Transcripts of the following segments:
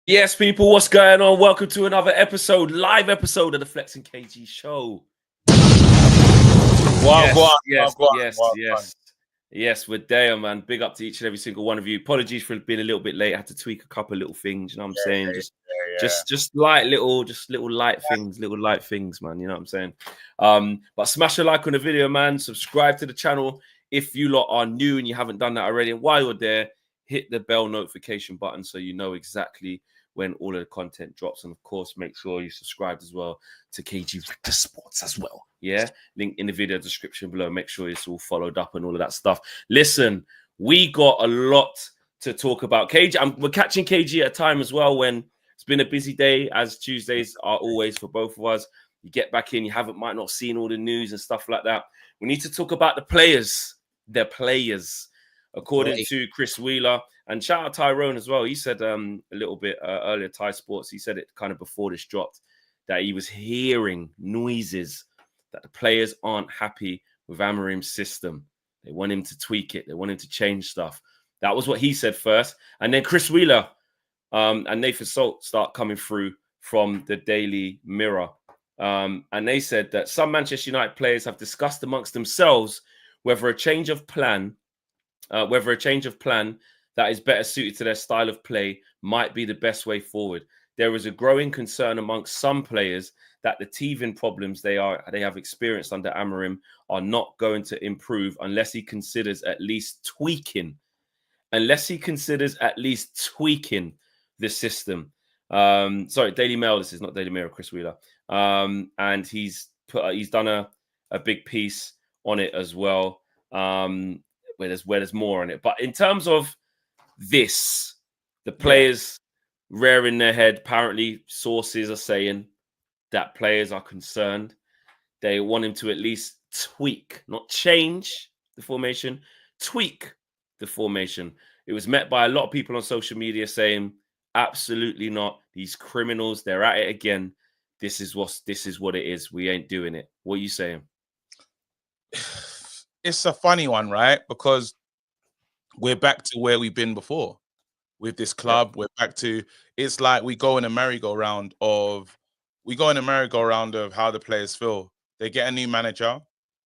Yes, people, what's going on? Welcome to another live episode of the Flex and KG show. Yes, we're there, man. Big up to each and every single one of you. Apologies for being a little bit late. I had to tweak a couple of little things, you know what I'm saying? Just little light things, man. You know what I'm saying? But smash a like on the video, man. Subscribe to the channel if you lot are new and you haven't done that already. And while you're there, hit the bell notification button so you know exactly when all of the content drops. And of course, make sure you subscribe as well to KG Victor Sports as well. Yeah, link in the video description below. Make sure it's all followed up and all of that stuff. Listen, we got a lot to talk about. KG, we're catching KG at a time as well when it's been a busy day, as Tuesdays are always for both of us. You get back in, might not seen all the news and stuff like that. We need to talk about the players. According to Chris Wheeler, and shout out Tyrone as well. He said a little bit earlier, Thai Sports, he said it kind of before this dropped, that he was hearing noises that the players aren't happy with Amorim's system. They want him to tweak it. They want him to change stuff. That was what he said first. And then Chris Wheeler and Nathan Salt start coming through from the Daily Mirror. And they said that some Manchester United players have discussed amongst themselves whether a change of plan that is better suited to their style of play might be the best way forward. There is a growing concern amongst some players that the teething problems they have experienced under Amorim are not going to improve unless he considers at least tweaking the system. Sorry, Daily Mail. This is not Daily Mirror. Chris Wheeler, and he's done a big piece on it as well. Where there's more on it. But in terms of this, the players rearing their head. Apparently, sources are saying that players are concerned. They want him to at least tweak, not change the formation, tweak the formation. It was met by a lot of people on social media saying, absolutely not. These criminals, they're at it again. This is what it is. We ain't doing it. What are you saying? It's a funny one, right? Because we're back to where we've been before with this club. We're back to, it's like we go in a merry-go-round of how the players feel. They get a new manager.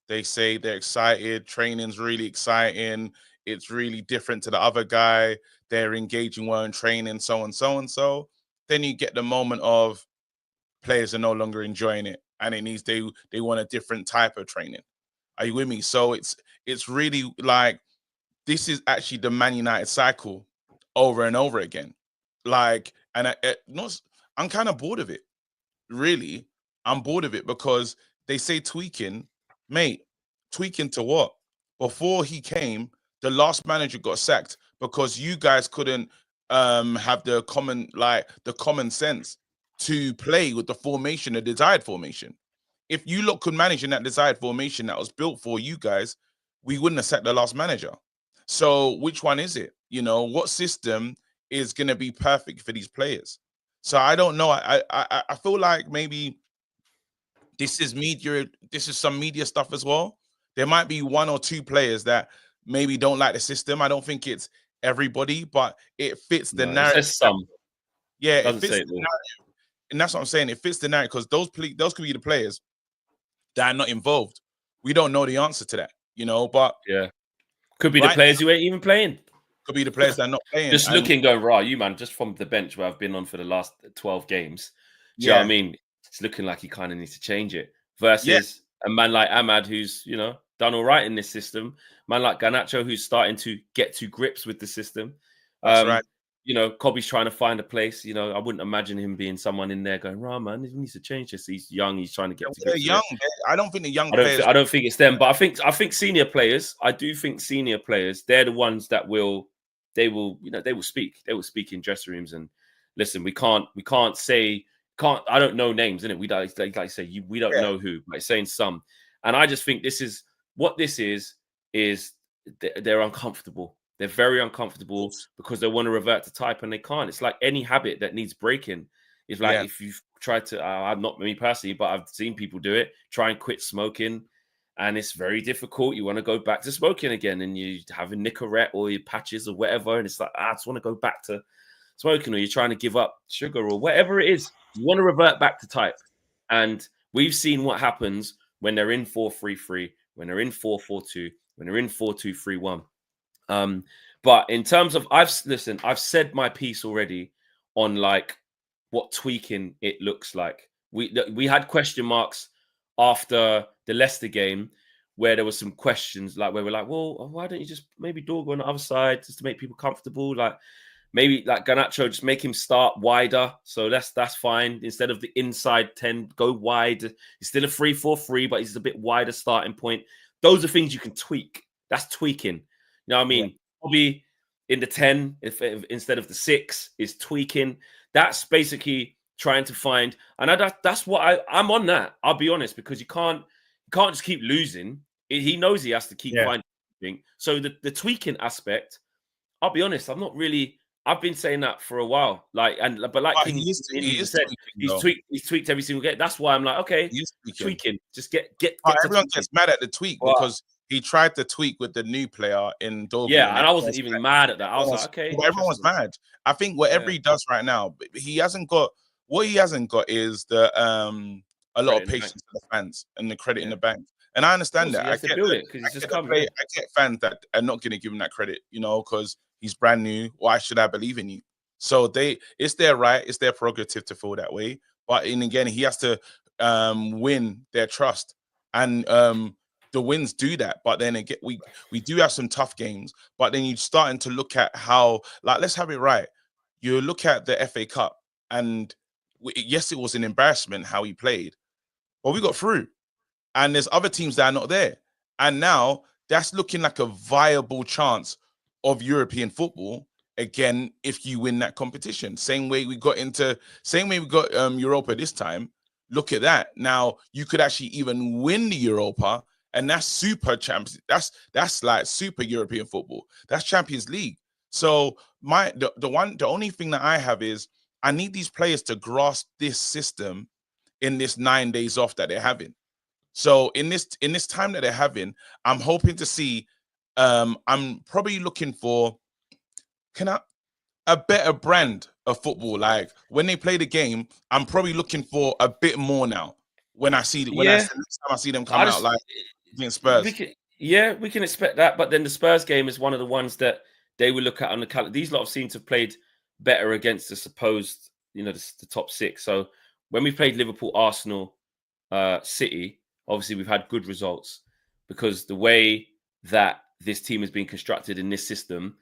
They say they're excited. Training's really exciting. It's really different to the other guy. They're engaging well in training, so and so and so. Then you get the moment of players are no longer enjoying it, and they want a different type of training. Are you with me? So it's really like, this is actually the Man United cycle over and over again. Like, and I'm kind of bored of it. Really, I'm bored of it because they say tweaking, mate. Tweaking to what? Before he came, the last manager got sacked because you guys couldn't have the common sense to play with the formation, the desired formation. If you lot could manage in that desired formation that was built for you guys, we wouldn't have sacked the last manager. So which one is it? You know, what system is going to be perfect for these players? So I don't know. I feel like maybe this is media. This is some media stuff as well. There might be one or two players that maybe don't like the system. I don't think it's everybody, but it fits the narrative. Some. Yeah, it fits the narrative. And that's what I'm saying. It fits the narrative because those could be the players that are not involved. We don't know the answer to that, you know, but could be the players who ain't even playing. Could be the players that are not playing. Just looking, going, right, you man, just from the bench where I've been on for the last 12 games. Do you know what I mean? It's looking like he kind of needs to change it. Versus a man like Ahmad, who's, you know, done all right in this system. Man like Garnacho, who's starting to get to grips with the system. That's right. You know, Kobe's trying to find a place. You know, I wouldn't imagine him being someone in there going, right, man, he needs to change this. He's young. He's trying to get to they're young. I don't think the young players. I don't think it's them, but I think senior players. I do think senior players. They're the ones that will speak. They will speak in dressing rooms and listen. We can't say. I don't know names, innit? We don't like say we don't know who. Like saying some, and I just think this is they're uncomfortable. They're very uncomfortable because they want to revert to type and they can't. It's like any habit that needs breaking. It's like if you've tried to, I'm not me personally, but I've seen people do it, try and quit smoking, and it's very difficult. You want to go back to smoking again and you have a Nicorette or your patches or whatever, and it's like, I just want to go back to smoking, or you're trying to give up sugar, or whatever it is. You want to revert back to type. And we've seen what happens when they're in 4-3-3, when they're in 4-4-2, when they're in 4-2-3-1. But in terms of, I've said my piece already on like what tweaking it looks like. We had question marks after the Leicester game where there was some questions like where we're like, well, why don't you just maybe Dorgo on the other side just to make people comfortable? Like maybe like Garnacho, just make him start wider. So that's fine. Instead of the inside 10, go wide. He's still a 3-4-3, but he's a bit wider starting point. Those are things you can tweak. That's tweaking. You know what I mean? Yeah. Probably in the 10, if instead of the 6, is tweaking. That's basically trying to find, and that's what I'm on that. I'll be honest, because you can't just keep losing. He knows he has to keep finding something. So the tweaking aspect, I'll be honest, I've been saying that for a while. But he's tweaked every single game. That's why I'm like, okay, tweaking. Just get everyone gets mad at the tweak because he tried to tweak with the new player in Dorgo. Yeah, and I wasn't even mad at that. I was like, okay. But everyone was mad. I think whatever he does right now, he hasn't got is the a lot of patience for the fans and the credit in the bank. And I understand that. I get fans that are not going to give him that credit, because he's brand new. Why should I believe in you? So it's their right, it's their prerogative to feel that way. But again, he has to win their trust, and the wins do that. But then again, we do have some tough games. But then you're starting to look at how, like, let's have it right. You look at the FA Cup, and yes, it was an embarrassment how he played, but we got through. And there's other teams that are not there. And now that's looking like a viable chance of European football again if you win that competition. Same way we got Europa this time. Look at that. Now you could actually even win the Europa, and that's super champions. That's like super European football. That's Champions League. So the only thing that I have is I need these players to grasp this system in this 9 days off that they're having. So in this time that they're having, I'm hoping to see. I'm probably looking for a better brand of football. Like when they play the game, I'm probably looking for a bit more now. When I see next time I see them come out like against Spurs. We can expect that. But then the Spurs game is one of the ones that they will look at on the calendar. These lot seem to have played better against the supposed, the top 6. So when we played Liverpool, Arsenal, City. Obviously, we've had good results because the way that this team has been constructed in this system,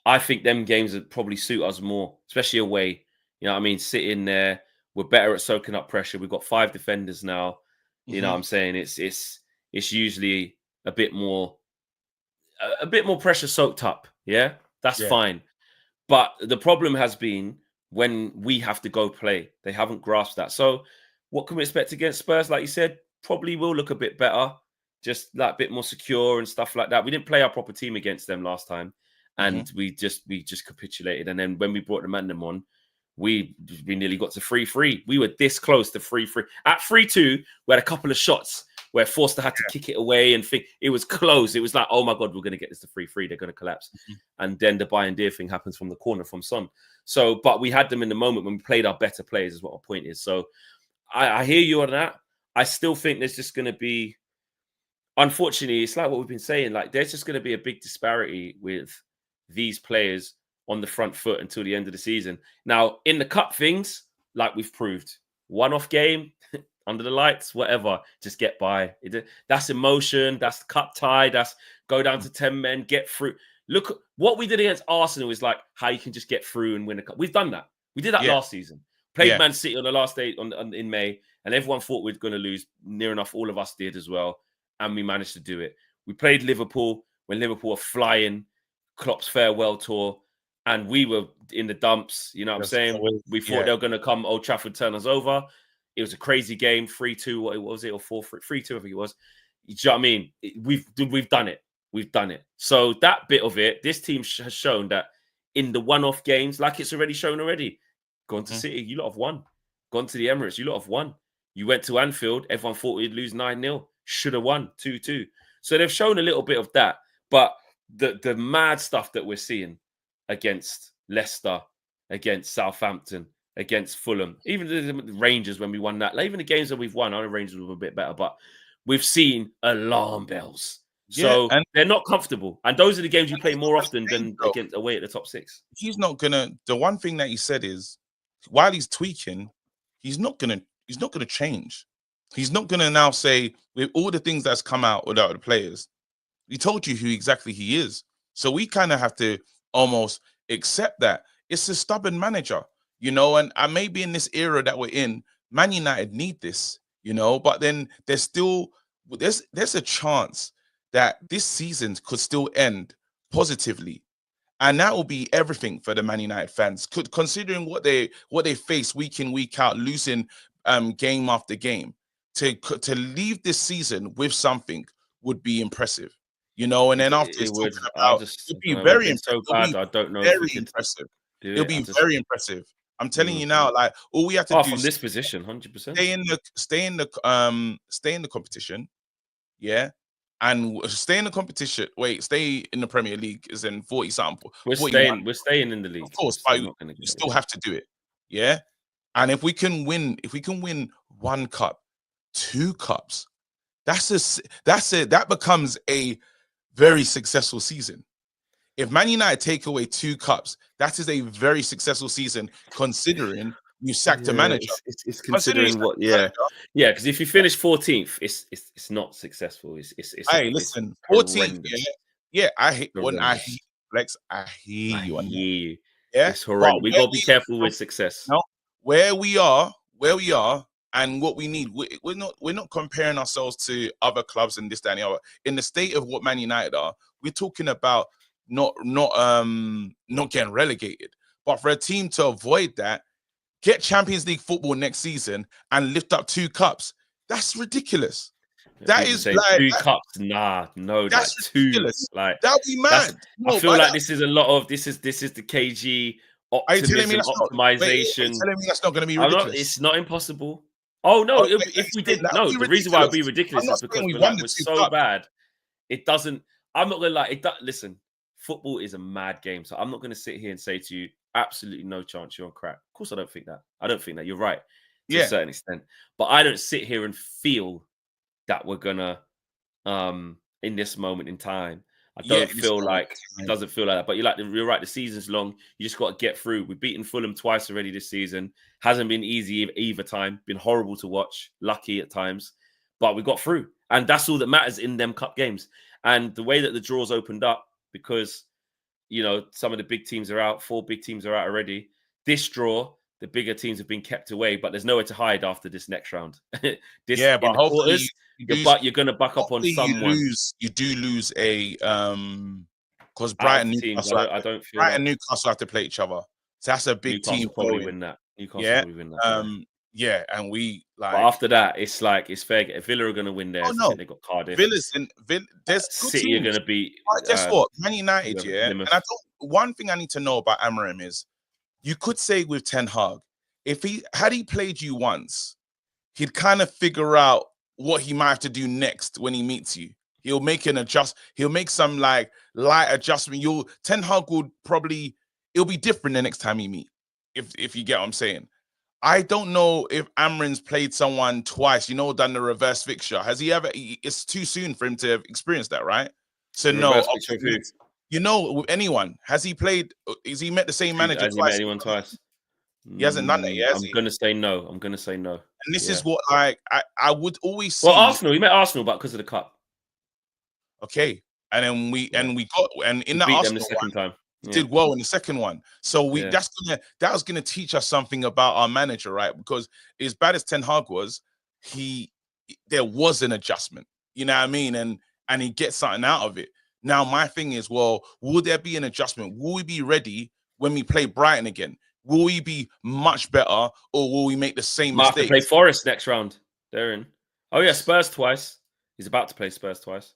I think them games would probably suit us more, especially away. You know what I mean? Sitting there, we're better at soaking up pressure. We've got 5 defenders now. You know what I'm saying? It's usually a bit more pressure soaked up. Yeah, that's fine. But the problem has been when we have to go play, they haven't grasped that. So what can we expect against Spurs? Like you said, probably will look a bit better, just like a bit more secure and stuff like that. We didn't play our proper team against them last time, and we just capitulated. And then when we brought the Mandem on, we nearly got to 3-3. We were this close to 3-3. At 3-2, we had a couple of shots where Forster had to kick it away and think it was close. It was like, oh my God, we're going to get this to 3-3. They're going to collapse. And then the Bayern Deer thing happens from the corner from Son. So, but we had them in the moment when we played our better players, is what my point is. So I hear you on that. I still think there's just going to be, unfortunately, it's like what we've been saying, like there's just going to be a big disparity with these players on the front foot until the end of the season. Now, in the cup things, like we've proved, one-off game, under the lights, whatever, just get by. That's emotion, that's cup tie, that's go down to 10 men, get through. Look, what we did against Arsenal is like how you can just get through and win a cup. We've done that. We did that last season. Played Man City on the last day in May, and everyone thought we were going to lose. Near enough, all of us did as well, and we managed to do it. We played Liverpool when Liverpool were flying, Klopp's farewell tour, and we were in the dumps. You know what I'm saying? We thought they were going to come Old Trafford, turn us over. It was a crazy game, 3-2. What was it, or 4-3? 3-2, I think it was. You know what I mean? We've done it. We've done it. So that bit of it, this team has shown that in the one-off games, like it's already shown already. Gone to City, you lot have won. Gone to the Emirates, you lot have won. You went to Anfield, everyone thought we'd lose 9-0. Should have won 2-2. So they've shown a little bit of that. But the mad stuff that we're seeing against Leicester, against Southampton, against Fulham, even the Rangers when we won that. Like, even the games that we've won, I know Rangers were a bit better, but we've seen alarm bells. Yeah, So and they're not comfortable. And those are the games you play more often change, than though. against away at the top 6. He's not gonna. The one thing that he said is, while he's tweaking, he's not gonna change. He's not gonna now say, with all the things that's come out without the players, he told you who exactly he is. So we kind of have to almost accept that it's a stubborn manager, and maybe in this era that we're in, Man United need this, but then there's a chance that this season could still end positively. And that will be everything for the Man United fans, considering what they face week in, week out, losing game after game. To leave this season with something would be impressive, and then after It it's would. talking I about, just, it'll I be don't know, we've very been impressive. so bad. I don't know if we Very could impressive. do It'll it. be very impressive. I'm telling you now, like, all we have to Apart do from is this position, 100%. stay in the competition, yeah, and stay in the competition. Wait, stay in the Premier League is in 40 something, We're 41. staying in the league. Of course, We're but not going to you get still it. have to do it, yeah. And if we can win 1 cup, 2 cups, that becomes a very successful season. If Man United take away 2 cups, that is a very successful season, considering you sacked a Yeah, manager. it's Considering you considering sacked what, a yeah, manager. yeah. Because if you finish 14th, it's not successful. Hey, It's listen, 14th, horrendous. yeah. I hate when I Horrendous. hear Flex. I hear I you on that. hear you. Yeah, It's but horrendous. We got to be careful with success. no, where we are, and what we need. We're not comparing ourselves to other clubs and this, that, and the other. In the state of what Man United are, we're talking about not getting relegated. But for a team to avoid that, get Champions League football next season and lift up 2 cups, that's ridiculous. That People is say like 2 cups. Nah, no, that's like 2. ridiculous. Like That'd be that's. mad. I No, feel but like this is a lot of this is the KG are you telling me optimism, that's not? Wait, are you optimization. telling me that's not going to be I'm not. ridiculous? It's not impossible. Oh no! Oh, wait, If we saying did, that would no, be the reason why it'd be ridiculous. I'm ridiculous not is saying because we we're won like the we're 2 so cups. bad. It doesn't. I'm not gonna like it. Listen, football is a mad game, so I'm not gonna sit here and say to you, absolutely no chance you're on crack. Of course, I don't think that. I don't think that. You're right to a Yeah, certain extent, but I don't sit here and feel that we're gonna in this moment in time. I yeah. don't This feel moment like in it time. doesn't feel like that. But you're right. The season's long. You just got to get through. We've beaten Fulham twice already this season. Hasn't been easy either time. Been horrible to watch. Lucky at times, but we got through, and that's all that matters in them cup games. And the way that the draws opened up, because some of the big teams are out. 4 big teams are out already. This draw, the bigger teams have been kept away, but there's nowhere to hide after this next round. This Yeah, in but the hopefully quarters, you lose. you're gonna buck up on Hopefully you someone lose. You do lose a because out of the teams. I don't feel that Newcastle have to play each other. So that's a big team Newcastle probably going. win that. Newcastle Yeah, probably win that. Yeah. yeah, and we But like. after that, it's like it's fair. Villa are going to win Oh theirs. I no, think they got Cardiff. There's good City are going teams. to beat But guess what? Man United, whoever, yeah. And Plymouth. one thing I need to know about Amorim is, you could say with Ten Hag, if he played you once, he'd kind of figure out what he might have to do next when he meets you. He'll make He'll make some like light adjustment. Ten Hag would probably, it'll be different the next time you meet. If you get what I'm saying. I don't know if Amrin's played someone twice, done the reverse fixture. Has he ever? It's too soon for him to have experienced that, right? So The no, reverse picture of who? with anyone. Has he played? Is he met the same manager Has he met twice? anyone twice? He hasn't done that yet, has I'm he? gonna say no. I'm gonna say no. And this Yeah. is what I would always Well, see. Arsenal. He met Arsenal, but because of the cup. Okay, and then we got in We the beat them the Arsenal second one, time. did well in the second one. So Yeah. that was gonna teach us something about our manager, right? Because as bad as Ten Hag was, there was an adjustment. You know what I mean? And he gets something out of it. Now my thing is, well, will there be an adjustment? Will we be ready when we play Brighton again? Will we be much better, or will we make the same Might have to play mistakes? Forest next round. They're in. Oh yeah, Spurs twice. He's about to play Spurs twice.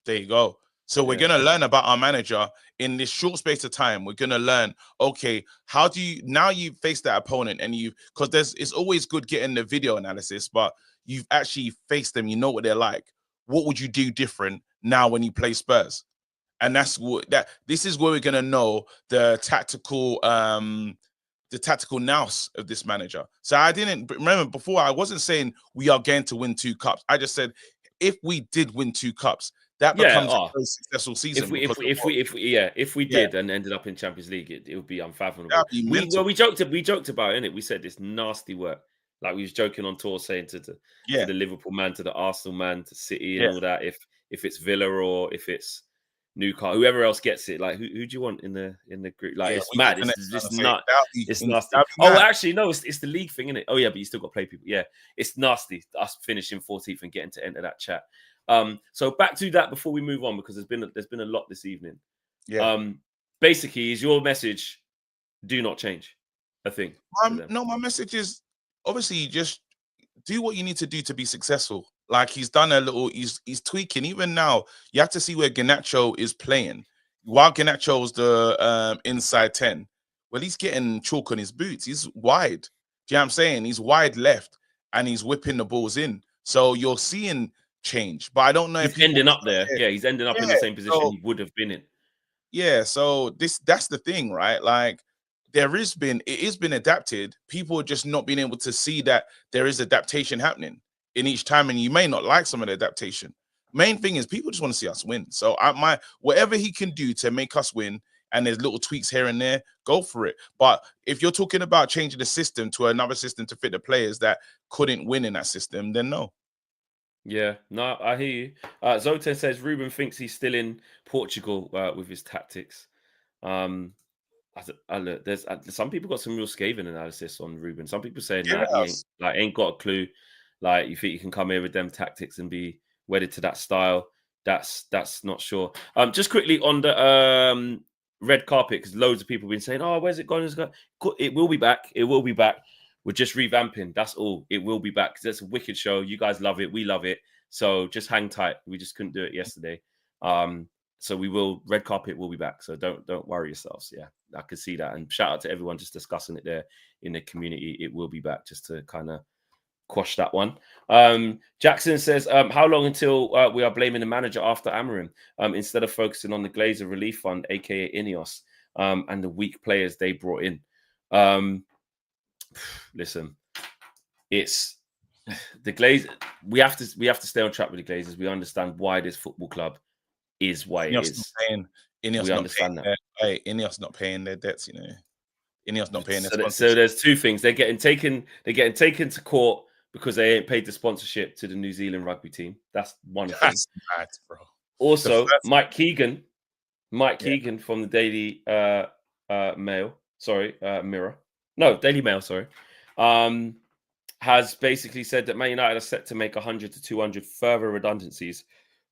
There you go. So we're going to learn about our manager in this short space of time. We're going to learn, okay, how do you, now you face that opponent and because it's always good getting the video analysis, but you've actually faced them. You know what they're like. What would you do different now when you play Spurs? And this is where we're going to know the tactical the tactical nous of this manager. So I didn't remember before. I wasn't saying we are going to win 2 cups. I just said if we did win 2 cups, that becomes a very successful season. If we did and ended up in Champions League, it would be unfathomable. Be we joked about it, innit? We said it's nasty work. Like we was joking on tour, saying to the Liverpool man, to the Arsenal man, to City and all that. If it's Villa or if it's Newcastle, whoever else gets it, like who do you want in the group? Like it's mad. It's not. It's nasty. Oh, actually, no, it's the league thing, innit? Oh yeah, but you still got to play people. Yeah, it's nasty. Us finishing 14th and getting to enter that chat. So back to that before we move on, because there's been a lot this evening. Yeah. Basically, is your message do not change a thing? No, my message is obviously just do what you need to do to be successful. Like he's done a little, he's tweaking. Even now, you have to see where Garnacho is playing. While Garnacho's the inside 10, well, he's getting chalk on his boots. He's wide. Do you know what I'm saying? He's wide left and he's whipping the balls in. So you're seeing change, but I don't know if he's ending up there. Yeah, he's ending up in the same position he would have been in. Yeah, so that's the thing, right? Like it has been adapted. People are just not being able to see that there is adaptation happening in each time, and you may not like some of the adaptation. Main thing is people just want to see us win. So whatever he can do to make us win, and there's little tweaks here and there, go for it. But if you're talking about changing the system to another system to fit the players that couldn't win in that system, then no. Yeah, no, I hear you. Zoten says Ruben thinks he's still in Portugal with his tactics. There's some people got some real scathing analysis on Ruben. Some people saying that he ain't got a clue. Like you think you can come here with them tactics and be wedded to that style? That's not sure. Just quickly on the red carpet, because loads of people have been saying, "Oh, where's it gone? It will be back. It will be back." We're just revamping. That's all. It will be back because it's a wicked show. You guys love it. We love it. So just hang tight. We just couldn't do it yesterday. So we will. Red carpet will be back. So don't worry yourselves. Yeah, I can see that. And shout out to everyone just discussing it there in the community. It will be back, just to kind of quash that one. Jackson says, how long until we are blaming the manager after Amorim instead of focusing on the Glazer Relief Fund, aka INEOS, and the weak players they brought in? Listen, it's the Glazers. We have to stay on track with the Glazers. We understand why this football club is why it is. We understand that. Hey, INEOS not paying their debts, you know. INEOS not paying their sponsorship. So there's two things. They're getting taken to court because they ain't paid the sponsorship to the New Zealand rugby team. That's one thing. That's mad, bro. Also, Mike Keegan from the Daily Mirror. No, Daily Mail, sorry. Has basically said that Man United are set to make 100 to 200 further redundancies.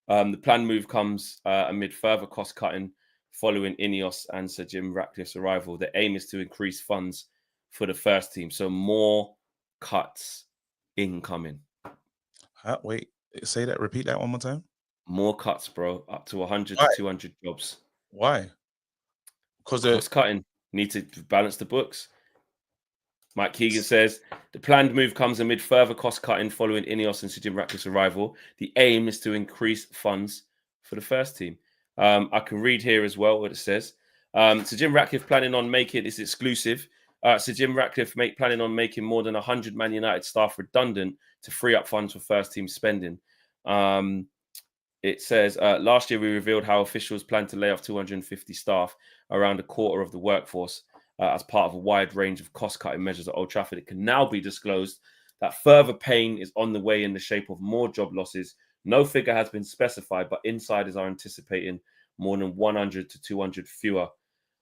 The planned move comes amid further cost cutting following INEOS and Sir Jim Ratcliffe's arrival. The aim is to increase funds for the first team. So more cuts incoming. Wait, say that. Repeat that one more time. More cuts, bro. Up to 100 to 200 jobs. Why? Because cost cutting. Need to balance the books. Mike Keegan says the planned move comes amid further cost cutting following INEOS and Sir Jim Ratcliffe's arrival. The aim is to increase funds for the first team. I can read here as well what it says. Sir Jim Ratcliffe planning on making this exclusive. Sir Jim Ratcliffe planning on making more than 100 Man United staff redundant to free up funds for first team spending. It says last year we revealed how officials plan to lay off 250 staff, around a quarter of the workforce, as part of a wide range of cost-cutting measures at Old Trafford. It can now be disclosed that further pain is on the way in the shape of more job losses. No figure has been specified, but insiders are anticipating more than 100 to 200 fewer.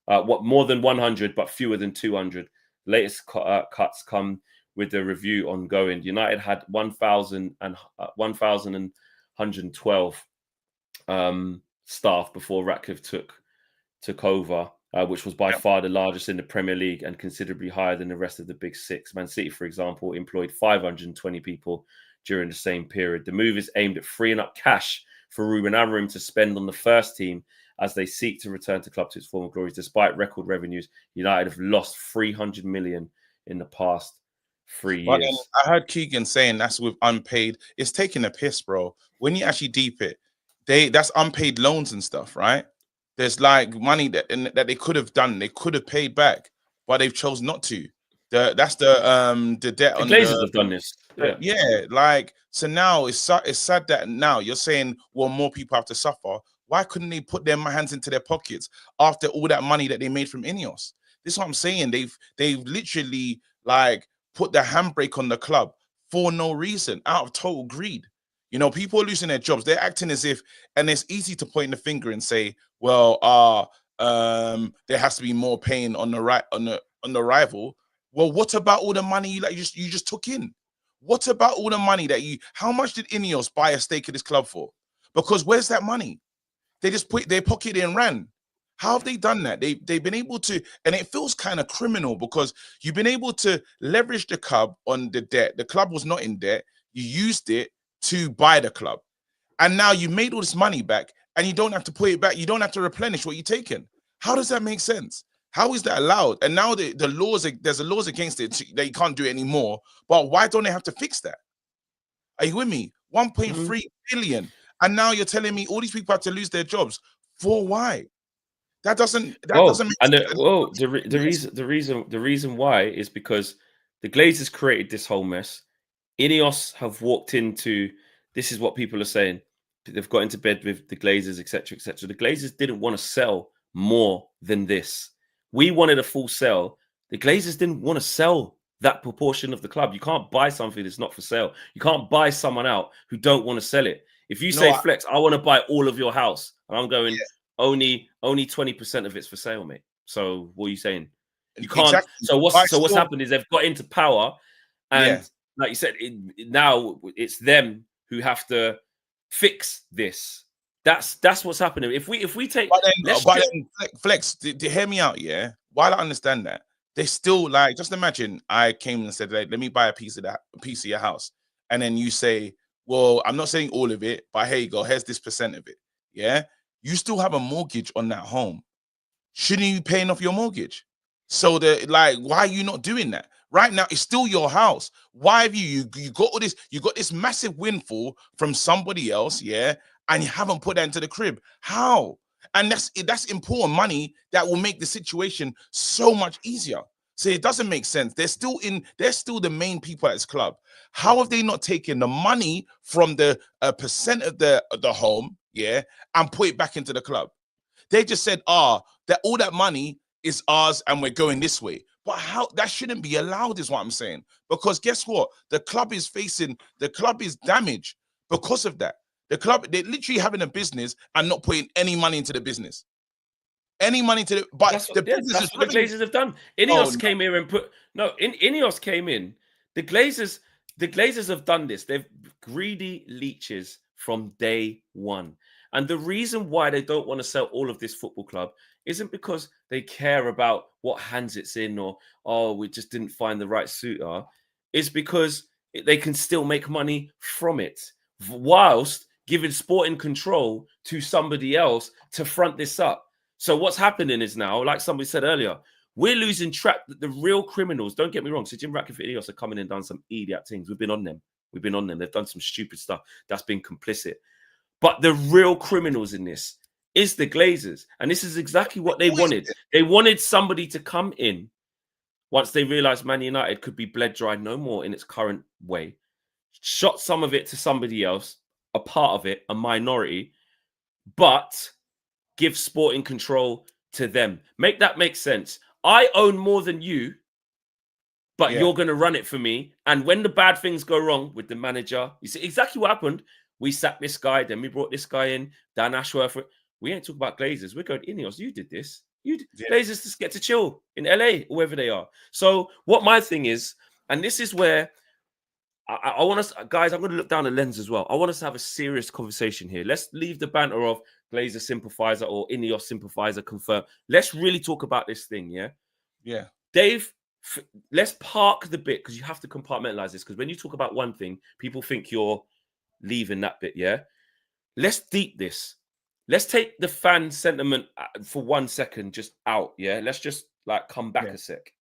More than 100, but fewer than 200. Latest cuts come with the review ongoing. United had 1,112 staff before Ratcliffe took over, which was by far the largest in the Premier League and considerably higher than the rest of the big six. Man City, for example, employed 520 people during the same period. The move is aimed at freeing up cash for Ruben Amorim to spend on the first team as they seek to return the club to its former glories. Despite record revenues, United have lost 300 million in the past 3 years. I heard Keegan saying that's with unpaid. It's taking a piss, bro. When you actually deep it, that's unpaid loans and stuff, right? There's like money that they could have done. They could have paid back. but they've chosen not to. That's the debt on Glazers have done this. Yeah, like so now it's sad that now you're saying, well, more people have to suffer. Why couldn't they put their hands into their pockets after all that money that they made from INEOS? This is what I'm saying. They've literally like put the handbrake on the club for no reason, out of total greed. You know, people are losing their jobs. They're acting as if, and it's easy to point the finger and say, well, there has to be more pain on the rival. Well, what about all the money you just took in? What about all the money how much did INEOS buy a stake of this club for? Because where's that money? They just put their pocket in and ran. How have they done that? They've been able to, and it feels kind of criminal because you've been able to leverage the club on the debt. The club was not in debt. You used it to buy the club. And now you made all this money back and you don't have to put it back. You don't have to replenish what you've taken. How does that make sense? How is that allowed? And now there's the laws against it. They can't do it anymore. But why don't they have to fix that? Are you with me? 1.3 billion. And now you're telling me all these people have to lose their jobs. For why? That doesn't make sense. The reason why is because the Glazers created this whole mess. INEOS have walked into, this is what people are saying. They've got into bed with the Glazers, etc., etc. The Glazers didn't want to sell more than this. We wanted a full sell. The Glazers didn't want to sell that proportion of the club. You can't buy something that's not for sale. You can't buy someone out who don't want to sell it. If you say, Flex, I want to buy all of your house, and I'm going, only 20% of it's for sale, mate. So what are you saying? You can't. Exactly. So what's happened is they've got into power, and like you said, now it's them who have to fix this. That's what's happening. If we take, but then Flex, to hear me out, yeah. While I understand that, they still like. Just imagine I came and said, like, let me buy a piece of your house, and then you say, well, I'm not saying all of it, but here you go. Here's this % of it. Yeah, you still have a mortgage on that home. Shouldn't you be paying off your mortgage? So why are you not doing that? Right now, it's still your house. Why have you got all this? You got this massive windfall from somebody else, yeah, and you haven't put that into the crib. How? And that's important money that will make the situation so much easier. So it doesn't make sense. They're still the main people at this club. How have they not taken the money from the % of the home, yeah, and put it back into the club? They just said, that all that money is ours and we're going this way. But how? That shouldn't be allowed, is what I'm saying. Because guess what? The club is damaged because of that. The club, they're literally having a business and not putting any money into the business. Any money to the, but that's what the Glazers have done. INEOS came here and INEOS came in. The Glazers have done this. They've greedy leeches from day one. And the reason why they don't want to sell all of this football club isn't because they care about what hands it's in or we just didn't find the right suitor. It's because they can still make money from it whilst giving sporting control to somebody else to front this up. So what's happening is now, like somebody said earlier, we're losing track that the real criminals, don't get me wrong, so Jim Ratcliffe and INEOS are coming and done some idiot things. We've been on them. They've done some stupid stuff that's been complicit. But the real criminals in this is the Glazers. And this is exactly what they wanted. They wanted somebody to come in once they realized Man United could be bled dry no more in its current way, shot some of it to somebody else, a part of it, a minority, but give sporting control to them. Make that make sense. I own more than you, but you're going to run it for me. And when the bad things go wrong with the manager, you see exactly what happened. We sacked this guy, then we brought this guy in, Dan Ashworth. We ain't talking about Glazers. We're going, INEOS, you did this. Glazers just get to chill in LA, or wherever they are. So what my thing is, and this is where I want us, guys, I'm going to look down the lens as well. I want us to have a serious conversation here. Let's leave the banter of Glazer sympathizer or INEOS sympathizer confirm. Let's really talk about this thing, yeah? Yeah. Dave, let's park the bit, because you have to compartmentalize this, because when you talk about one thing, people think you're leaving that bit, yeah? Let's deep this. Let's take the fan sentiment for 1 second just out, yeah? Let's just come back a sec.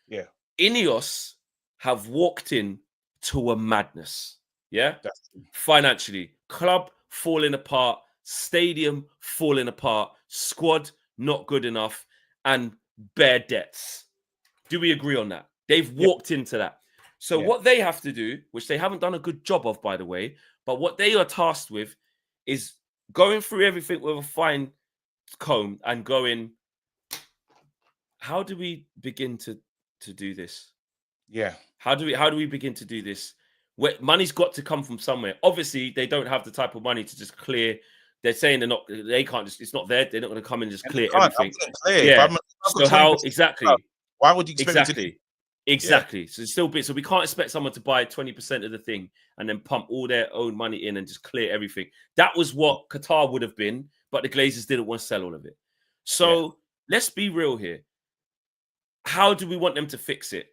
Yeah. INEOS have walked in to a madness, yeah? Financially, club falling apart, stadium falling apart, squad not good enough, and bare debts. Do we agree on that? They've walked into that. So what they have to do, which they haven't done a good job of, by the way, but what they are tasked with is going through everything with a fine comb and going, how do we begin to do this? Yeah. How do we begin to do this? Money's got to come from somewhere. Obviously, they don't have the type of money to just clear. They're saying they can't just, it's not there. They're not going to come in and just clear everything. Yeah. So how exactly? Why would you expect exactly? Exactly. So it's still big. So we can't expect someone to buy 20% of the thing and then pump all their own money in and just clear everything. That was what Qatar would have been, but the Glazers didn't want to sell all of it. So let's be real here. How do we want them to fix it?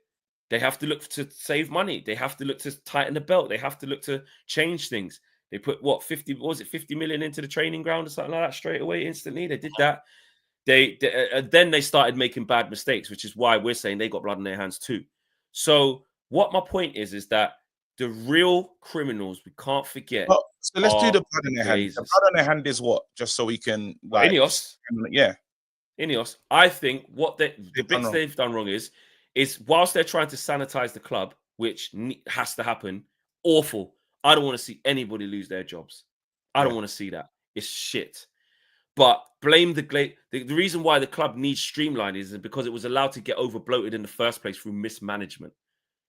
They have to look to save money. They have to look to tighten the belt. They have to look to change things. They put 50 million into the training ground or something like that straight away, instantly. They did that. Then they started making bad mistakes, which is why we're saying they got blood on their hands too. So what my point is that the real criminals, we can't forget. So let's do the blood in their hand. The blood on their hand is what? Just so we can like INEOS. Yeah. INEOS. I think what the bits they've done wrong is whilst they're trying to sanitize the club, which has to happen, awful. I don't want to see anybody lose their jobs. I don't want to see that. It's shit. But blame the reason why the club needs streamlining is because it was allowed to get over bloated in the first place through mismanagement,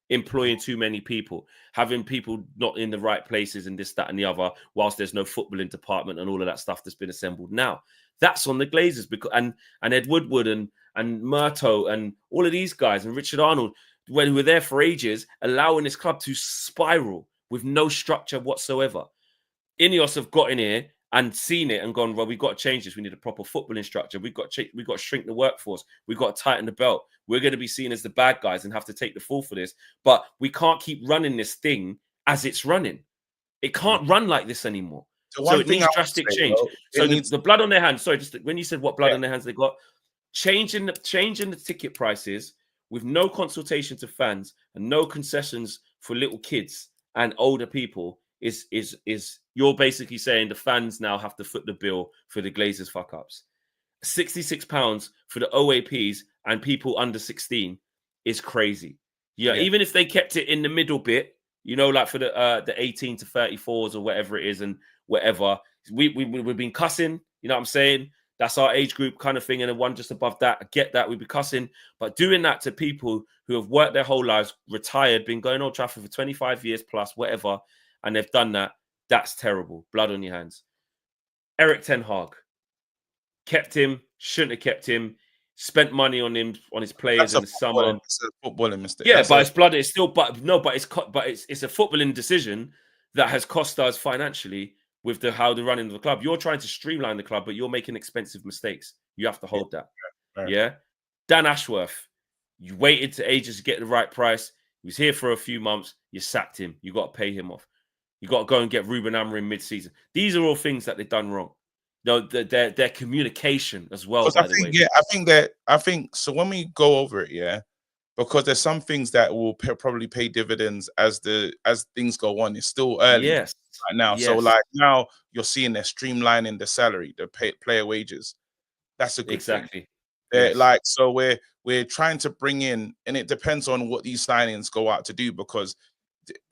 employing too many people, having people not in the right places and this, that, and the other, whilst there's no footballing department and all of that stuff that's been assembled now. That's on the Glazers because and Ed Woodward and Murto and all of these guys and Richard Arnold, when we were there for ages, allowing this club to spiral with no structure whatsoever. INEOS have got in here and seen it and gone, well, we've got to change this. We need a proper footballing structure. We've got to shrink the workforce. We've got to tighten the belt. We're going to be seen as the bad guys and have to take the fall for this. But we can't keep running this thing as it's running. It can't run like this anymore. So it needs drastic change. So the blood on their hands. Sorry, just when you said what blood on their hands they got, changing the ticket prices with no consultation to fans and no concessions for little kids and older people is you're basically saying the fans now have to foot the bill for the Glazers fuck ups. £66 for the OAPs and people under 16 is crazy. Yeah, even if they kept it in the middle bit, you know, like for the 18 to 34s or whatever it is and whatever, we've been cussing, you know what I'm saying? That's our age group kind of thing. And the one just above that, I get that, we'd be cussing. But doing that to people who have worked their whole lives, retired, been going Old Trafford for 25 years plus, whatever, and they've done that, that's terrible. Blood on your hands. Eric Ten Hag. Kept him, shouldn't have kept him, spent money on him, on his players in the summer. It's a footballing mistake. Yeah, but it's blood. It's still, but it's a footballing decision that has cost us financially with how the running of the club. You're trying to streamline the club, but you're making expensive mistakes. You have to hold that. Yeah. Dan Ashworth, you waited to ages to get the right price. He was here for a few months. You sacked him. You got to pay him off. You got to go and get Ruben Amorim mid-season. These are all things that they've done wrong. No, their communication as well. By the way, yeah, I think so. When we go over it, because there's some things that will probably pay dividends as things go on. It's still early right now. So like now you're seeing they're streamlining the salary, the player wages. That's a good thing. Like, so we're trying to bring in, and it depends on what these signings go out to do, because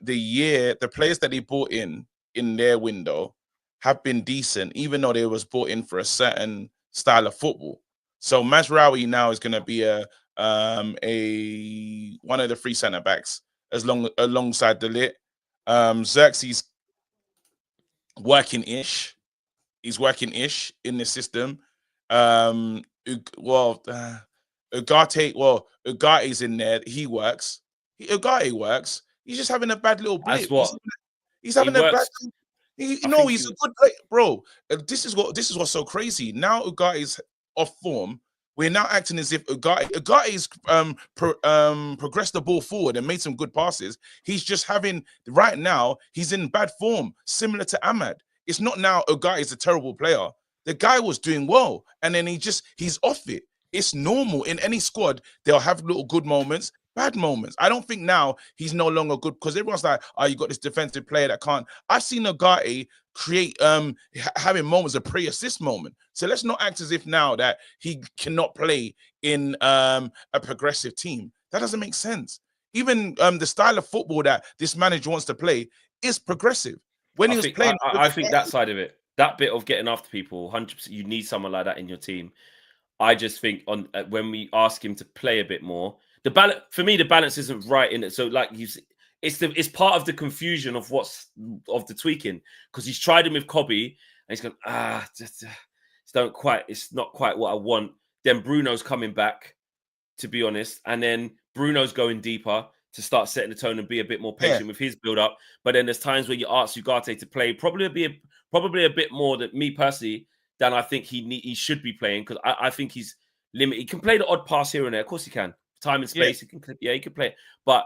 the players that they bought in their window have been decent, even though they was bought in for a certain style of football. So Mazraoui now is going to be one of the three centre backs alongside the lit. Xerxes working-ish. He's working-ish in the system. Ugate's in there. He works. Ugarte works. He's just having a bad little blip. He's having a bad. He's a good player, bro. This is what's so crazy. Now Ugate's off form. We're now acting as if Ugate's progressed the ball forward and made some good passes. He's just right now, he's in bad form, similar to Ahmad. It's not now Ugate's a terrible player. The guy was doing well, and then he's off it. It's normal. In any squad, they'll have little good moments, bad moments. I don't think now he's no longer good, because everyone's like, oh, you got this defensive player that can't. I've seen Ugarte create having moments of pre-assist moment. So let's not act as if now that he cannot play in a progressive team. That doesn't make sense. Even the style of football that this manager wants to play is progressive. When he was playing, I think that side of it, that bit of getting after people, 100%, you need someone like that in your team. I just think when we ask him to play a bit more, the balance for me, the balance isn't right in it. So like it's part of the confusion of the tweaking, because he's tried him with Kobe and he's gone, it's not quite what I want. Then Bruno's coming back, to be honest, and then Bruno's going deeper to start setting the tone and be a bit more patient with his build up. But then there's times where you ask Ugarte to play probably a bit more than me personally than I think he should be playing, because I think he's limited. He can play the odd pass here and there, of course he can. Time and space, he can play it. But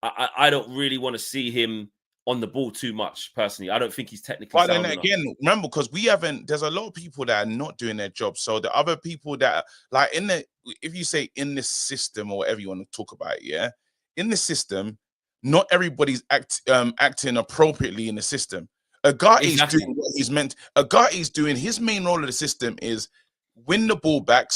I don't really want to see him on the ball too much, personally. I don't think he's technically sound enough. But then again, remember, because there's a lot of people that are not doing their job. So the other people that, like, if you say in this system or whatever you want to talk about, in the system, not everybody's acting appropriately in the system. Agate's doing what he's meant. Agate's doing his main role of the system is win the ball back,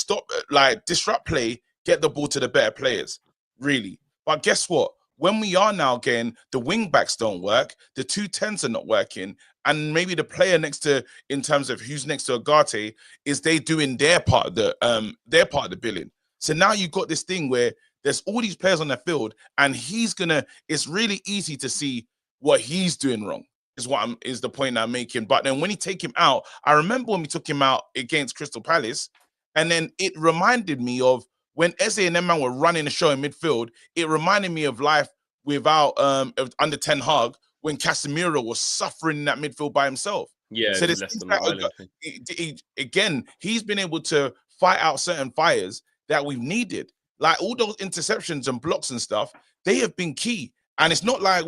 disrupt play, get the ball to the better players, really. But guess what? When we are now getting the wing backs don't work, the 210s are not working, and maybe the player in terms of who's next to Agate, is they doing their part of the billing. So now you've got this thing where there's all these players on the field, and it's really easy to see what he's doing wrong. Is the point I'm making. But then when you take him out, I remember when we took him out against Crystal Palace, and then it reminded me of when Eze and them man were running the show in midfield. It reminded me of life without under Ten Hag, when Casemiro was suffering in that midfield by himself. Yeah, so again, he's been able to fight out certain fires that we've needed. Like all those interceptions and blocks and stuff, they have been key. And it's not like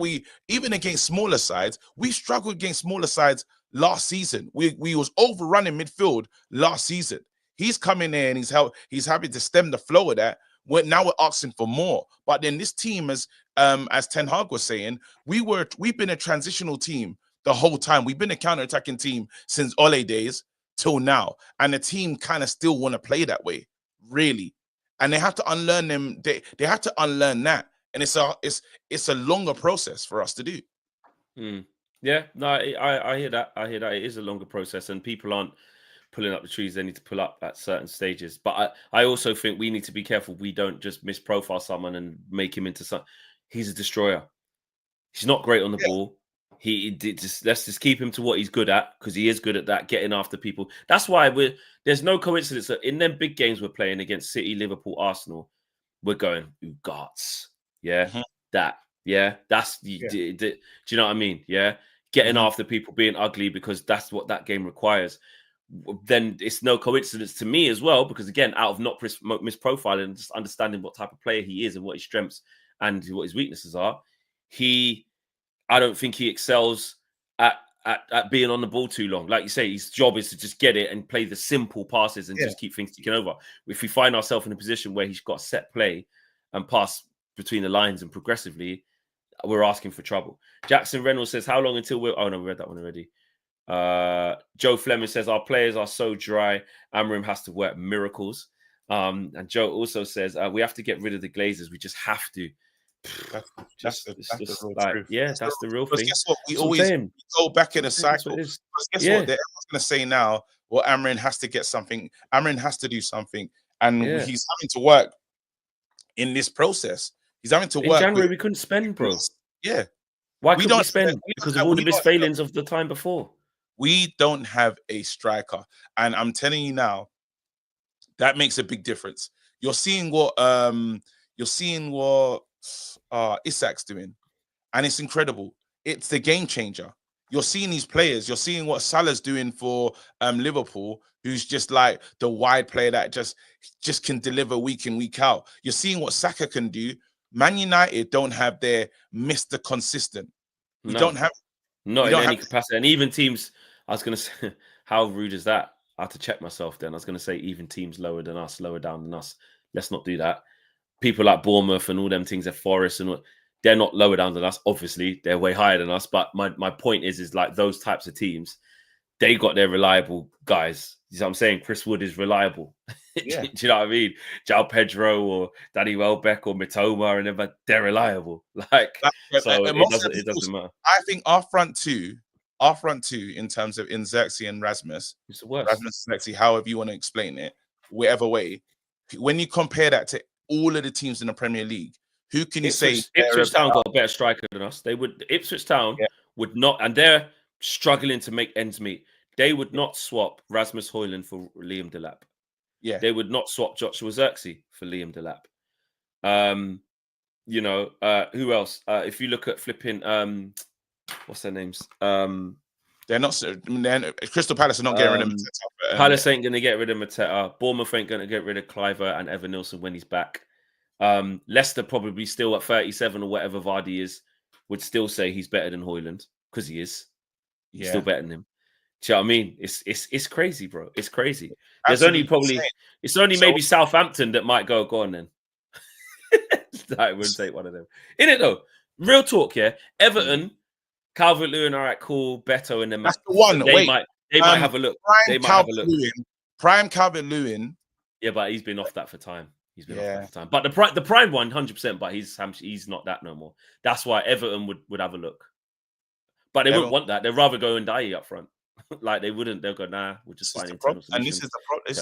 even against smaller sides, we struggled against smaller sides last season. We was overrunning midfield last season. He's coming in and he's happy to stem the flow of that. Now we're asking for more. But then this team, as Ten Hag was saying, we've been a transitional team the whole time. We've been a counter-attacking team since Ole days till now. And the team kind of still want to play that way, really. And they have to unlearn them. They have to unlearn that. And it's a longer process for us to do. Yeah, no, I hear that. I hear that it is a longer process, and people aren't pulling up the trees they need to pull up at certain stages. But I also think we need to be careful we don't just misprofile someone and make him into something. He's a destroyer. He's not great on the ball. Let's just keep him to what he's good at, because he is good at that, getting after people. That's why there's no coincidence that in them big games we're playing against City, Liverpool, Arsenal, we're going Ugarte. Yeah, that's do you know what I mean? Yeah, getting after people, being ugly, because that's what that game requires. Then it's no coincidence to me as well, because again, out of not misprofiling and just understanding what type of player he is and what his strengths and what his weaknesses are, I don't think he excels at being on the ball too long. Like you say, his job is to just get it and play the simple passes and just keep things ticking over. If we find ourselves in a position where he's got set play and pass between the lines and progressively, we're asking for trouble. Jackson Reynolds says, how long until we're... Oh, no, we read that one already. Joe Fleming says, our players are so dry. Amorim has to work miracles. And Joe also says, we have to get rid of the Glazers. We just have to. That's the real thing. Guess what? We always go back in a cycle. Guess what? Everyone's going to say now, well, Amorim has to get something. Amorim has to do something. And he's having to work in this process. He's having to work. In January, we couldn't spend, bro. Yeah. Why couldn't we spend? Because of all the misfailings of the time before. We don't have a striker. And I'm telling you now, that makes a big difference. You're seeing what Isak's doing. And it's incredible. It's the game changer. You're seeing these players. You're seeing what Salah's doing for Liverpool, who's just like the wide player that just can deliver week in, week out. You're seeing what Saka can do. Man United don't have their Mr. Consistent. We don't have... Not in any capacity. And even teams... I was going to say, how rude is that? I had to check myself then. I was going to say even teams lower down than us. Let's not do that. People like Bournemouth and all them things at Forest, and they're not lower down than us. Obviously, they're way higher than us. But my point is like those types of teams, they got their reliable guys You know what I'm saying? Chris Wood is reliable. Yeah. Do you know what I mean? João Pedro or Danny Welbeck or Mitoma, and they're reliable. Like, so it doesn't matter. I think our front two in terms of Xerxes and Rasmus, It's the worst. Rasmus, Xerxes, however you want to explain it, whatever way, when you compare that to all of the teams in the Premier League, who can you say Ipswich Town got a better striker than us? Ipswich Town would not, and they're struggling to make ends meet. They would not swap Rasmus Højlund for Liam Delap. Yeah, they would not swap Joshua Xerxes for Liam Delap. You know, who else? If you look at flipping, what's their names? they're not. Crystal Palace are not getting rid of Mateta. Palace ain't going to get rid of Mateta. Bournemouth ain't going to get rid of Cliver and Evan Nilsson when he's back. Leicester probably still at 37 or whatever Vardy is, would still say he's better than Højlund because he is. He's still better than him. Do you know what I mean? It's crazy, bro. It's crazy. There's only maybe Southampton that might go on then. I wouldn't take one of them. In it though, real talk, yeah. Everton, Calvert-Lewin, all right, cool. Beto and them. That's the one. They might have a look. Prime Calvert-Lewin. Yeah, but he's been off that for time. He's been off that for time. But the prime one, 100%. But he's not that no more. That's why Everton would have a look. But they wouldn't want that. They'd rather go and die up front. Like they wouldn't. They'll go, nah. We'll just find internal solutions. And this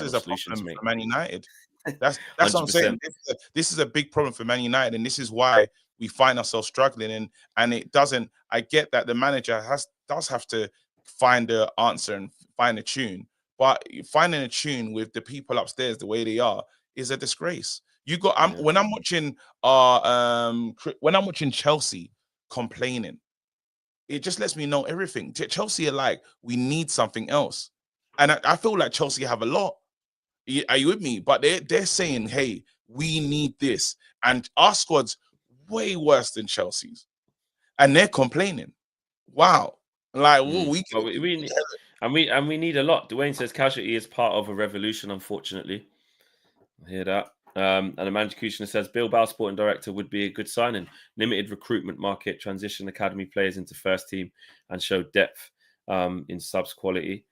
is a problem for Man United. That's what I'm saying. This is a big problem for Man United, and this is why we find ourselves struggling. And it doesn't. I get that the manager does have to find the answer and find a tune, but finding a tune with the people upstairs the way they are is a disgrace. You got. When I'm watching Chelsea complaining, it just lets me know everything. Chelsea are like, we need something else. And I feel like Chelsea have a lot. Are you with me? But they're saying, hey, we need this. And our squad's way worse than Chelsea's. And they're complaining. Wow. Like, we need a lot. Dwayne says casualty is part of a revolution, unfortunately. I hear that. And the Managerial says Bilbao sporting director would be a good signing. Limited recruitment market, transition academy players into first team and show depth in subs quality.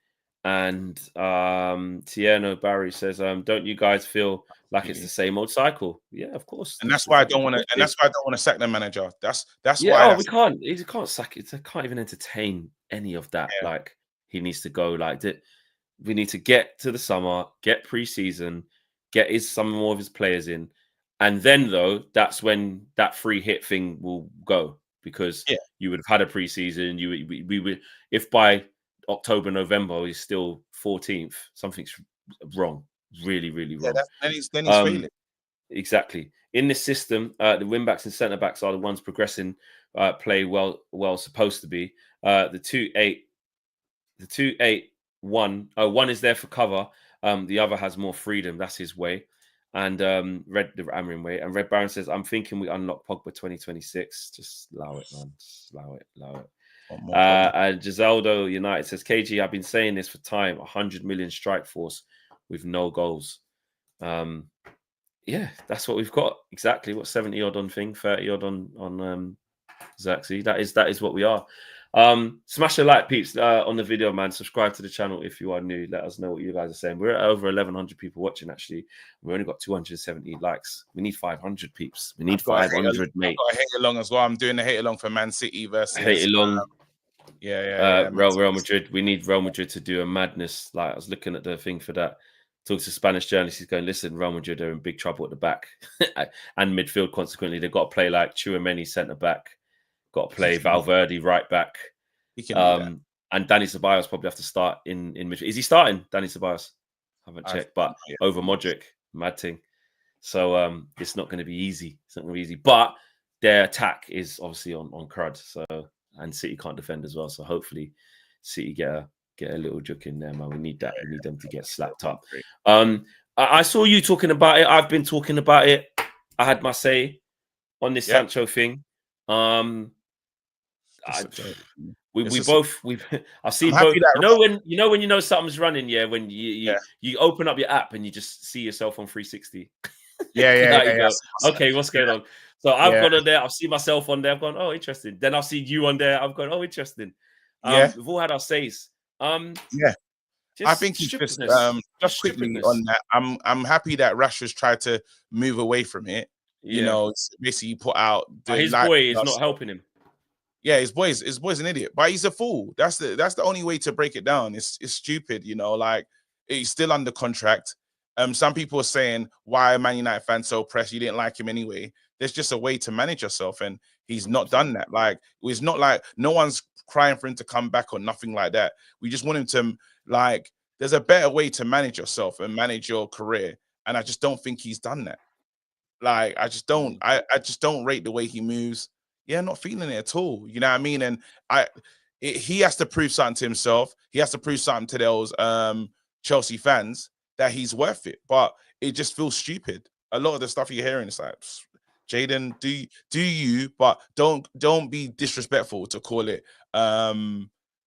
And Tierno Barry says, don't you guys feel like it's the same old cycle? Yeah, of course. And that's why I don't want to. And that's why I don't want to sack the manager. That's why. Oh, we can't. He can't sack it. I can't even entertain any of that. Yeah. Like he needs to go. Like we need to get to the summer, get pre-season. Get some more of his players in, and then though that's when that free hit thing will go because you would have had a preseason. We would if by October, November he's still 14th. Something's wrong, really, really wrong. Then he's failing. Exactly. In this system, the wing backs and centre backs are the ones progressing, play well, supposed to be. The 2-8-1. One is there for cover. The other has more freedom. That's his way. And the Amorim way. And Red Baron says, I'm thinking we unlock Pogba 2026. Just allow it, man. Just allow it. And Gisaldo United says, KG, I've been saying this for time. 100 million strike force with no goals. Yeah, that's what we've got. Exactly. What 70 odd on thing, 30 odd on Xerxes. That is what we are. Smash a like, peeps, on the video, man. Subscribe to the channel if you are new. Let us know what you guys are saying. We're at over 1,100 people watching, actually. We only got 270 likes. We need 500 peeps. We need 500, mate. I've got a hate along as well. I'm doing a hate along for Man City versus hate along. Real Madrid. We need Real Madrid to do a madness. Like I was looking at the thing for that. Talks to Spanish journalist. He's going, listen, Real Madrid are in big trouble at the back and midfield. Consequently, they've got to play like Tchouaméni centre back. Got to play Valverde right back. And Dani Ceballos probably have to start in midfield. Is he starting, Dani Ceballos? Haven't checked, but over Modric, mad thing. So it's not going to be easy. It's not going to be easy. But their attack is obviously on crud. So and City can't defend as well. So hopefully City get a little juke in there, man. We need that. We need them to get slapped up. I saw you talking about it. I've been talking about it. I had my say on this Sancho thing. I've seen both. You know when something's running, when you open up your app and you just see yourself on 360. Okay, what's going on? So I've gone on there. I've seen myself on there. I've gone, oh, interesting. Then I've seen you on there. I've gone, oh, interesting. We've all had our says. I think it's just quickly on that. I'm happy that Rashford's tried to move away from it. You know, basically put out his boy is not helping him. Yeah, his boy's an idiot, but he's a fool. That's the only way to break it down. It's stupid, you know. Like, he's still under contract. Some people are saying, why are Man United fans so pressed? You didn't like him anyway. There's just a way to manage yourself, and he's not done that. Like, it's not like no one's crying for him to come back or nothing like that. We just want him to, like, there's a better way to manage yourself and manage your career, and I just don't think he's done that. Like, I just don't rate the way he moves. Yeah, not feeling it at all. You know what I mean? And he has to prove something to himself. He has to prove something to those Chelsea fans that he's worth it. But it just feels stupid. A lot of the stuff you're hearing is like, Jadon, do you? But don't be disrespectful to call it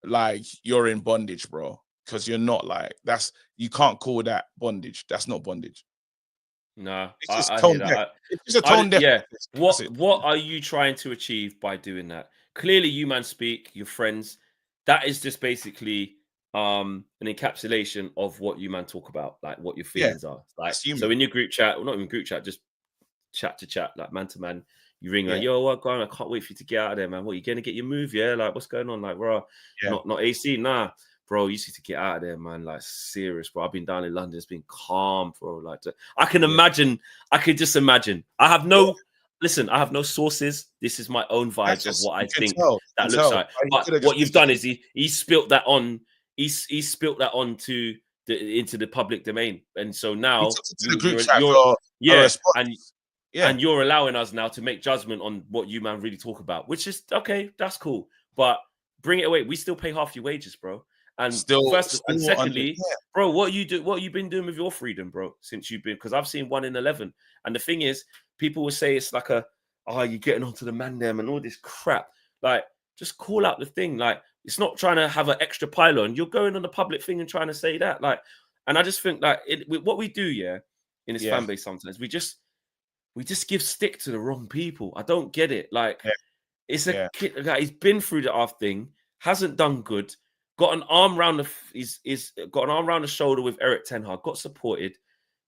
like you're in bondage, bro. Because you're not. Like, you can't call that bondage. That's not bondage. No, it's just tone deaf. It's just a tone deaf. Yeah. What are you trying to achieve by doing that? Clearly, you man speak, your friends. That is just basically an encapsulation of what you man talk about, like what your feelings are. Like, so in your group chat, well, not even group chat, just chat to chat, like man to man. You ring like, yo, what going on? I can't wait for you to get out of there, man. What, you gonna get your move? Yeah, like what's going on? Like, bro, not AC, nah. Bro, you need to get out of there, man. Like, serious, bro. I've been down in London. It's been calm, bro. Like, I can imagine. I could just imagine. I have no sources. This is my own vibes of what I think that looks like. But what you've done is he spilt that on. He spilt that onto into the public domain, and so now and you're allowing us now to make judgment on what you man really talk about, which is okay. That's cool, but bring it away. We still pay half your wages, bro. And secondly, bro, what you been doing with your freedom, bro, since you've been? Because I've seen 1 in 11, and the thing is, people will say it's like you're getting onto the man them and all this crap. Like, just call out the thing. Like, it's not trying to have an extra pylon. You're going on the public thing and trying to say that. Like, and I just think like what we do, in this fan base sometimes we just give stick to the wrong people. I don't get it. Like, it's a kid. Like, he's been through the thing, hasn't done good. Got an arm around the shoulder with Eric Ten Hag. Got supported,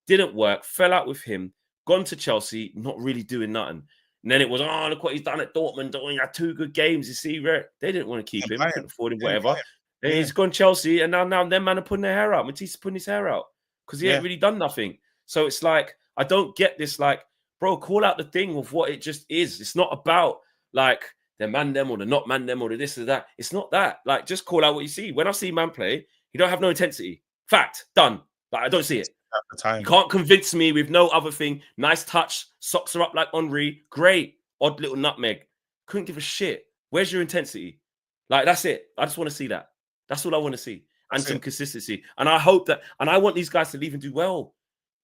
didn't work. Fell out with him. Gone to Chelsea, not really doing nothing. And then it was, look what he's done at Dortmund. He had 2 good games. You see, they didn't want to keep him. Couldn't afford him, whatever. And he's gone Chelsea, and now them man are putting their hair out. Matisse putting his hair out because he ain't really done nothing. So it's like, I don't get this. Like, bro, call out the thing of what it just is. It's not about like they're man them or they're not man them or the this or that. It's not that. Like, just call out what you see. When I see man play, he don't have no intensity. Fact, done. Like, I don't see it. At the time. You can't convince me with no other thing. Nice touch, socks are up like Henri. Great. Odd little nutmeg. Couldn't give a shit. Where's your intensity? Like, that's it. I just want to see that. That's all I want to see. And some consistency. And I hope that, and I want these guys to leave and do well.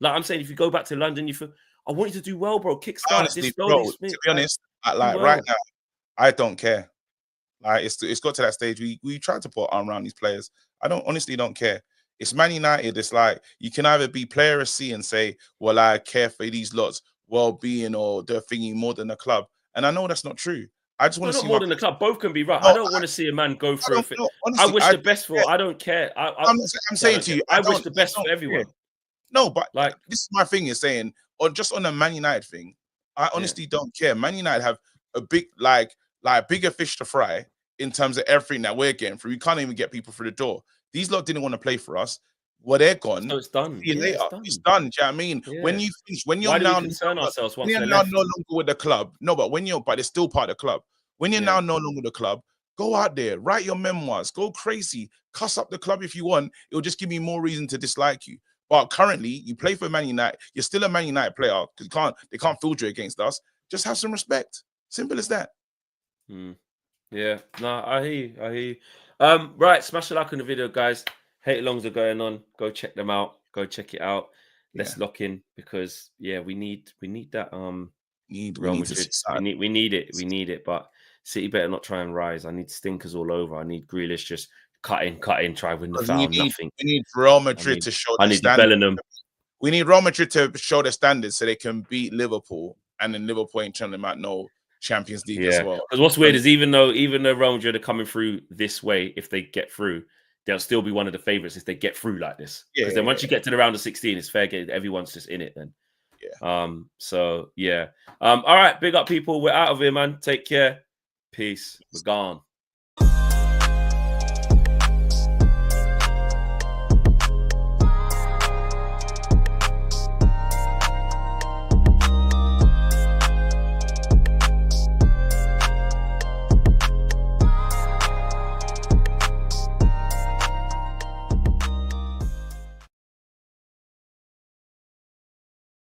Like I'm saying, if you go back to London, I want you to do well, bro. Kickstart honestly, this bro, to be honest, like right now, I don't care. Like, it's got to that stage. We tried to put arm around these players. I honestly don't care. It's Man United. It's like, you can either be player C and say, well, I care for these lots' well-being or their thingy more than the club. And I know that's not true. I just want to see more than the club. Both can be right. No, I don't want to see a man go through it. I wish the best for. I don't care. I'm saying to you, I wish the best for everyone. No, but like, this is my thing. Is saying, or just on the Man United thing, I honestly don't care. Man United have a big, like bigger fish to fry in terms of everything that we're getting through. We can't even get people through the door. These lot didn't want to play for us. Well, they're gone. So it's done. See you later. It's done. Do you know what I mean? Yeah. When you finish, when you're now concern ourselves once you're now no longer with the club. No, but but it's still part of the club. When you're now no longer with the club, go out there, write your memoirs, go crazy, cuss up the club if you want. It'll just give me more reason to dislike you. But currently, you play for Man United. You're still a Man United player because they can't field you against us. Just have some respect. Simple as that. Yeah. No, I hear you. Right, smash a like on the video, guys. Hate alongs are going on. Go check them out. Go check it out. Let's lock in because we need that. We need it. But City better not try and rise. I need stinkers all over. I need Grealish just cut in, try win the foul. Nothing. We need Real Madrid to show. I need Bellingham. We need Real Madrid to show the standards so they can beat Liverpool, and then Liverpool ain't telling them out no Champions League as well. Because what's weird is even though Real Madrid are coming through this way, if they get through, they'll still be one of the favourites if they get through like this. Yeah, Because then once you get to the round of 16, it's fair game. Everyone's just in it then. Yeah. So yeah. All right, big up people. We're out of here, man. Take care. Peace. We're gone.